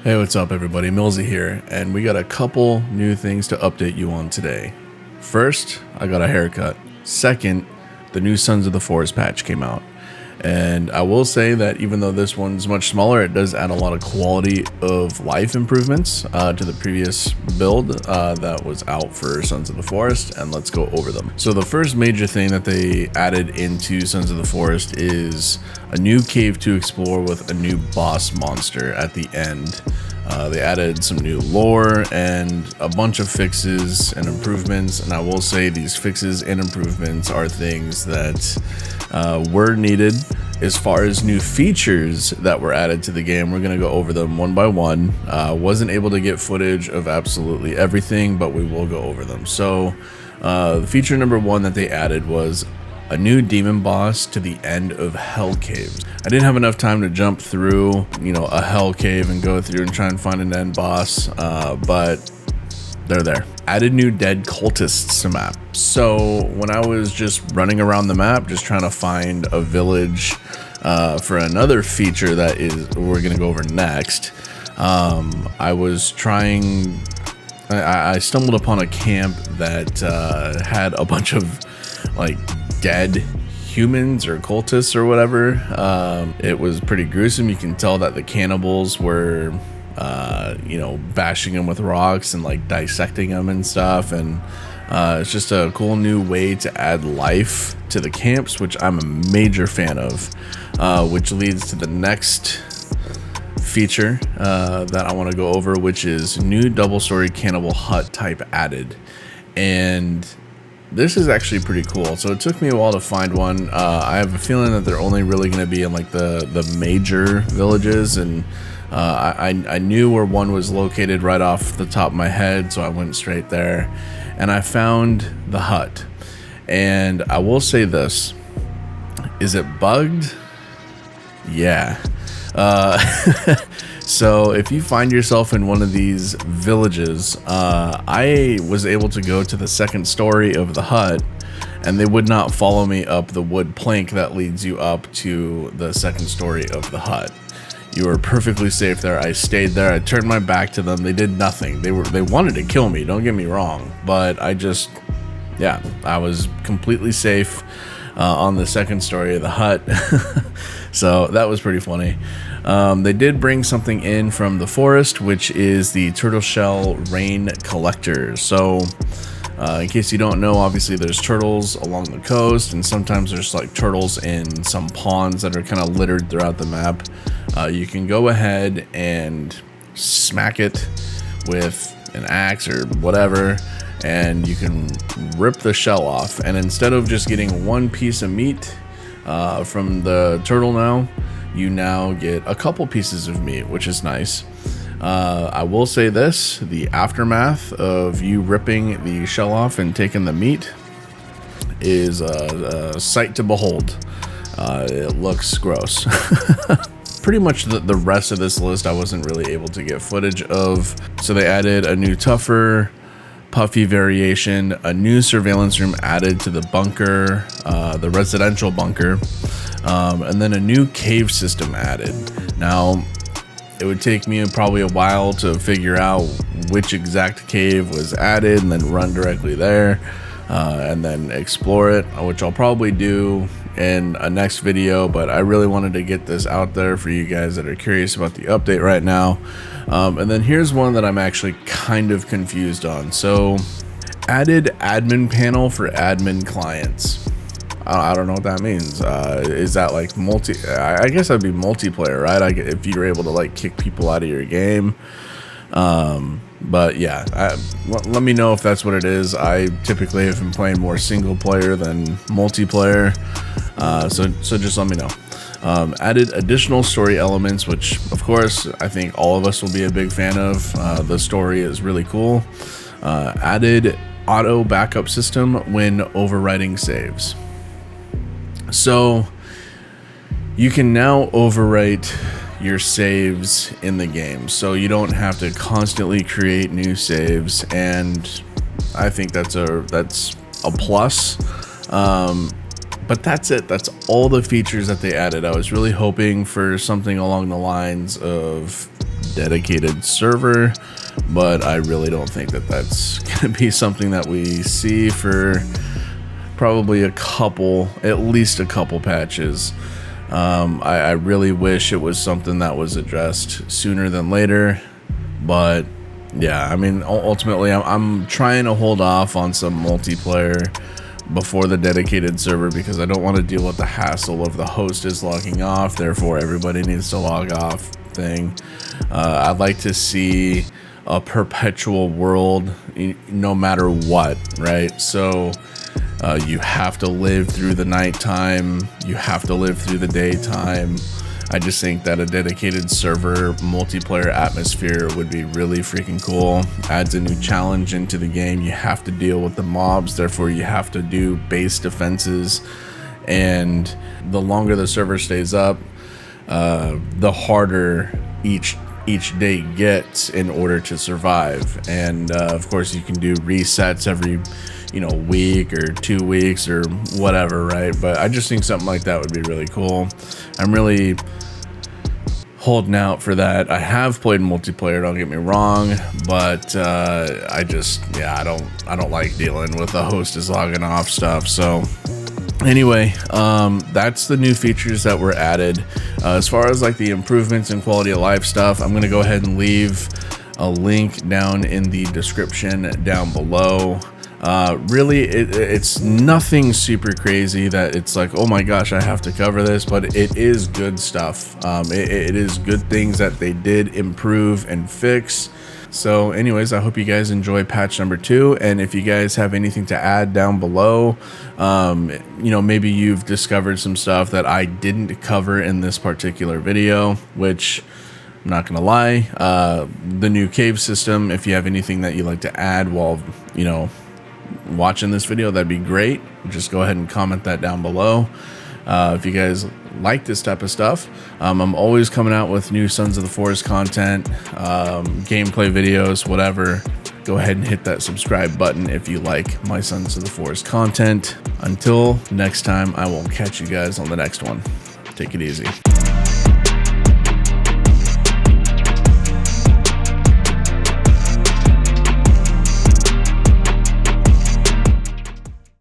Hey, what's up everybody? Millsy here, and we got a couple new things to update you on today. First, I got a haircut. Second, the new Sons of the Forest patch came out. And I will say that even though this one's much smaller, it does add a lot of quality of life improvements to the previous build that was out for Sons of the Forest, and let's go over them. So the first major thing that they added into Sons of the Forest is a new cave to explore with a new boss monster at the end. They added some new lore and a bunch of fixes and improvements, and I will say these fixes and improvements are things that were needed. As far as new features that were added to the game, we're going to go over them one by one. Wasn't able to get footage of absolutely everything, but we will go over them. So the feature number one that they added was a new demon boss to the end of Hell Caves. I didn't have enough time to jump through, a Hell Cave and go through and try and find an end boss, but they're there. Added new dead cultists to map. So when I was just running around the map, just trying to find a village for another feature that we're gonna go over next, I was trying. I stumbled upon a camp that had a bunch of dead humans or cultists or whatever. It was pretty gruesome. You can tell that the cannibals were bashing them with rocks and dissecting them and stuff, and it's just a cool new way to add life to the camps, which I'm a major fan of, which leads to the next feature that I want to go over, which is new double-story cannibal hut type added. And this is actually pretty cool. So it took me a while to find one. I have a feeling that they're only really going to be in the major villages, and I knew where one was located right off the top of my head, so I went straight there and I found the hut. And I will say this, is it bugged? Yeah. So if you find yourself in one of these villages, I was able to go to the second story of the hut, and they would not follow me up the wood plank that leads you up to the second story of the hut. You were perfectly safe there. I stayed there. I turned my back to them. They did nothing. They wanted to kill me, don't get me wrong, but I was completely safe on the second story of the hut. So that was pretty funny. They did bring something in from the forest, which is the turtle shell rain collector. So in case you don't know, obviously there's turtles along the coast, and sometimes there's turtles in some ponds that are kind of littered throughout the map. You can go ahead and smack it with an axe or whatever, and you can rip the shell off, and instead of just getting one piece of meat from the turtle, you now get a couple pieces of meat, which is nice. I will say this, the aftermath of you ripping the shell off and taking the meat is a sight to behold. It looks gross. Pretty much the rest of this list I wasn't really able to get footage of. So they added a new tougher puffy variation, a new surveillance room added to the bunker, the residential bunker, and then a new cave system added. Now, it would take me probably a while to figure out which exact cave was added and then run directly there and then explore it, which I'll probably do in a next video, but I really wanted to get this out there for you guys that are curious about the update right now. And then here's one that I'm actually kind of confused on. So added admin panel for admin clients. I don't know what that means. Is that multi? I guess that'd be multiplayer, right? If you're able to kick people out of your game. But yeah, let me know if that's what it is. I typically have been playing more single player than multiplayer. So just let me know. Added additional story elements, which of course I think all of us will be a big fan of. The story is really cool. Added auto backup system when overwriting saves. So you can now overwrite your saves in the game, so you don't have to constantly create new saves, and I think that's a plus. But that's it. That's all the features that they added. I was really hoping for something along the lines of dedicated server, but I really don't think that that's going to be something that we see for probably at least a couple patches. I really wish it was something that was addressed sooner than later, but yeah, I mean, ultimately I'm trying to hold off on some multiplayer before the dedicated server because I don't want to deal with the hassle of the host is logging off, therefore everybody needs to log off thing. I'd like to see a perpetual world no matter what, right? So you have to live through the nighttime, you have to live through the daytime. I just think that a dedicated server multiplayer atmosphere would be really freaking cool. Adds a new challenge into the game. You have to deal with the mobs, therefore you have to do base defenses, and the longer the server stays up, the harder each day gets in order to survive. And of course you can do resets every week or 2 weeks or whatever, right? But I just think something like that would be really cool. I'm really holding out for that. I have played multiplayer, don't get me wrong, but I don't like dealing with the host is logging off stuff. So anyway, that's the new features that were added. As far as like the improvements and quality of life stuff, I'm gonna go ahead and leave a link down in the description down below. Really, it's nothing super crazy that it's like, oh my gosh, I have to cover this, but it is good stuff. It is good things that they did improve and fix. So anyways, I hope you guys enjoy patch number 2, and if you guys have anything to add down below, maybe you've discovered some stuff that I didn't cover in this particular video, which I'm not gonna lie, the new cave system, if you have anything that you'd like to add while watching this video, that'd be great. Just go ahead and comment that down below. If you guys like this type of stuff, I'm always coming out with new Sons of the Forest content, gameplay videos, whatever. Go ahead and hit that subscribe button if you like my Sons of the Forest content. Until next time, I will catch you guys on the next one. Take it easy.